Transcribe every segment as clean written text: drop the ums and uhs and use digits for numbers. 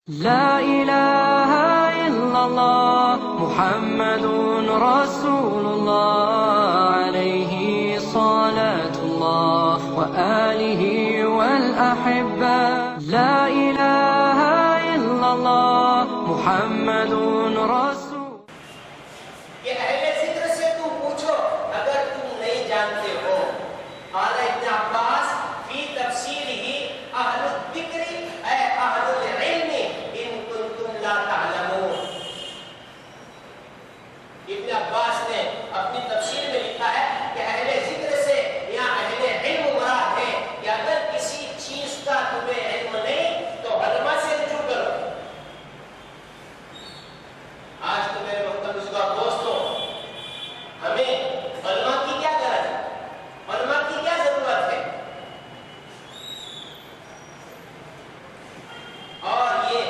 لا إله إلا الله محمد رسول الله عليه صلاة الله وآله والأحبة لا إله إلا الله محمد رسول کہ اہل ذکر سے تم پوچھو اگر تم نہیں جانتے ہو. قال ابن عباس فی تفسیرہ اہل الذکر اے اہل العلم ان کنتم لا تعلمون. ابن عباس نے اپنی تفسیر میں لکھا ہے کہ اہل ذکر سے یا اہل علم مراد ہے کہ اگر کسی چیز کا تمہیں علم نہیں تو علماء سے رجوع کرو. آج تو میرے محترم دوستوں ہمیں علماء کی کیا غرض ہے, علماء کی کیا ضرورت ہے, اور یہ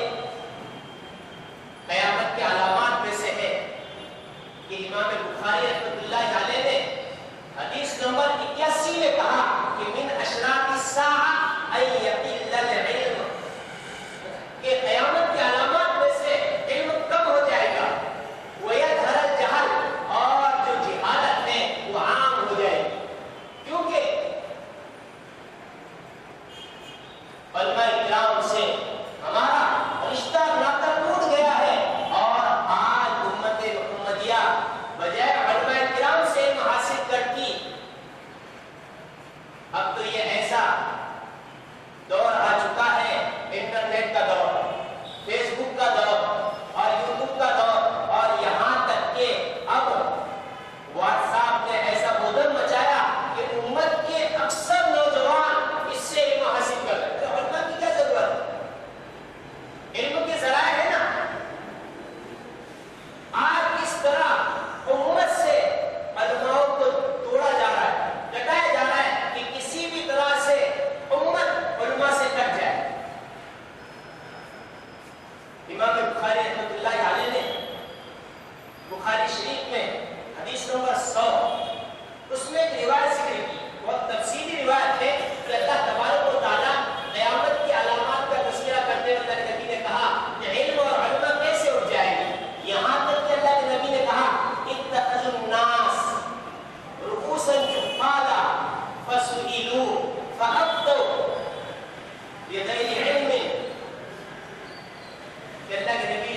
قیامت کے علامات میں سے ہے کہ امام بخاری رحمۃ اللہ علیہ نے حدیث نمبر 81 میں کہا کہ من اشراط الساعہ ان یقل العلم, کہ قیامت کے علامات میں سے علم کم ہو جائے گا, ویظہر الجہل, اور جو جہالت ہے وہ عام ہو جائے گی. کیونکہ علماء کرام سے ہمارا رشتہ ناطہ ٹوٹ گیا ہے, اور آج امت محمدیہ بجائے علماء کرام سے علم حاصل کرتی. اب تو یہ ایسا دور آ چکا ہے, انٹرنیٹ کا دور, فیس بک کا دور اور یوٹیوب کا دور, اور یہاں تک کہ اب واٹس ایپ نے ایسا بدن مچایا کہ امت کے اکثر نوجوان اس سے علم حاصل کر رہے ہیں. علماء کی کیا ضرورت ہے, علم کے ذرائع ہے نا. آج اس طرح امت سے علماء کو توڑا جا رہا ہے, کٹایا جا رہا ہے کہ کسی بھی طرح سے امت علماء سے کٹ جائے. امام بخاری رحمۃ اللہ علیہ نے بخاری شریف میں حدیث نمبر 100 اس میں ایک روایت ذکر کی, بہت تفصیلی روایت ہے کہ اللہ تبارک و تعالیٰ قیامت کی علامات کا تذکرہ کرتے ہوئے اللہ کے نبی نے کہا کہ علم اور علماء کیسے اٹھ جائے گی. یہاں تک کہ اللہ کے نبی نے کہا اتخذوا الناس رؤوسا جهالا فسئلوا فافتوا بغیر علم, کہ اللہ کے نبی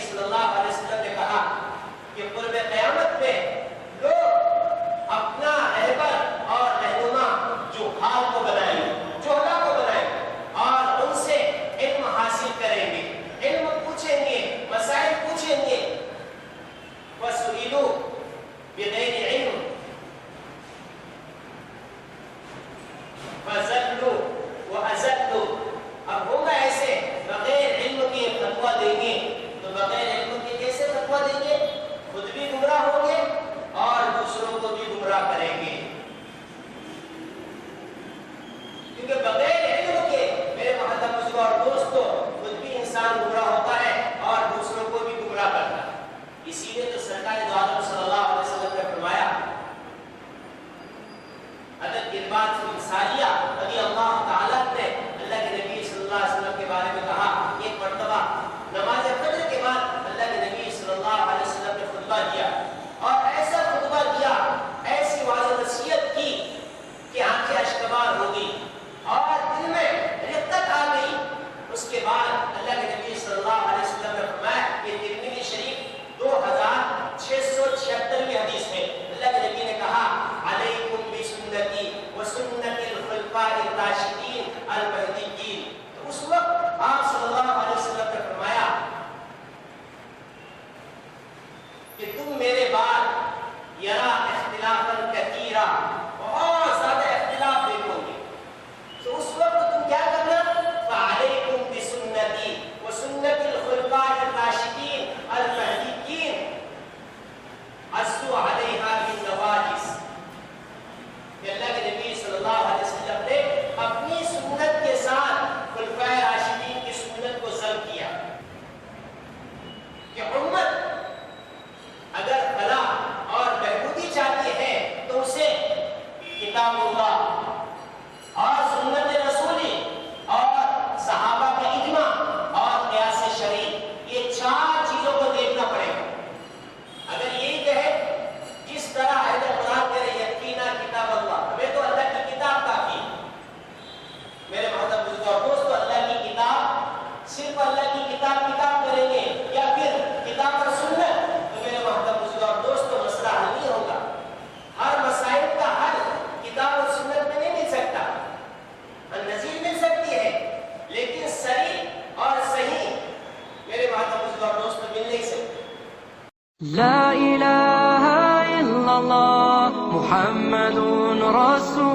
رسول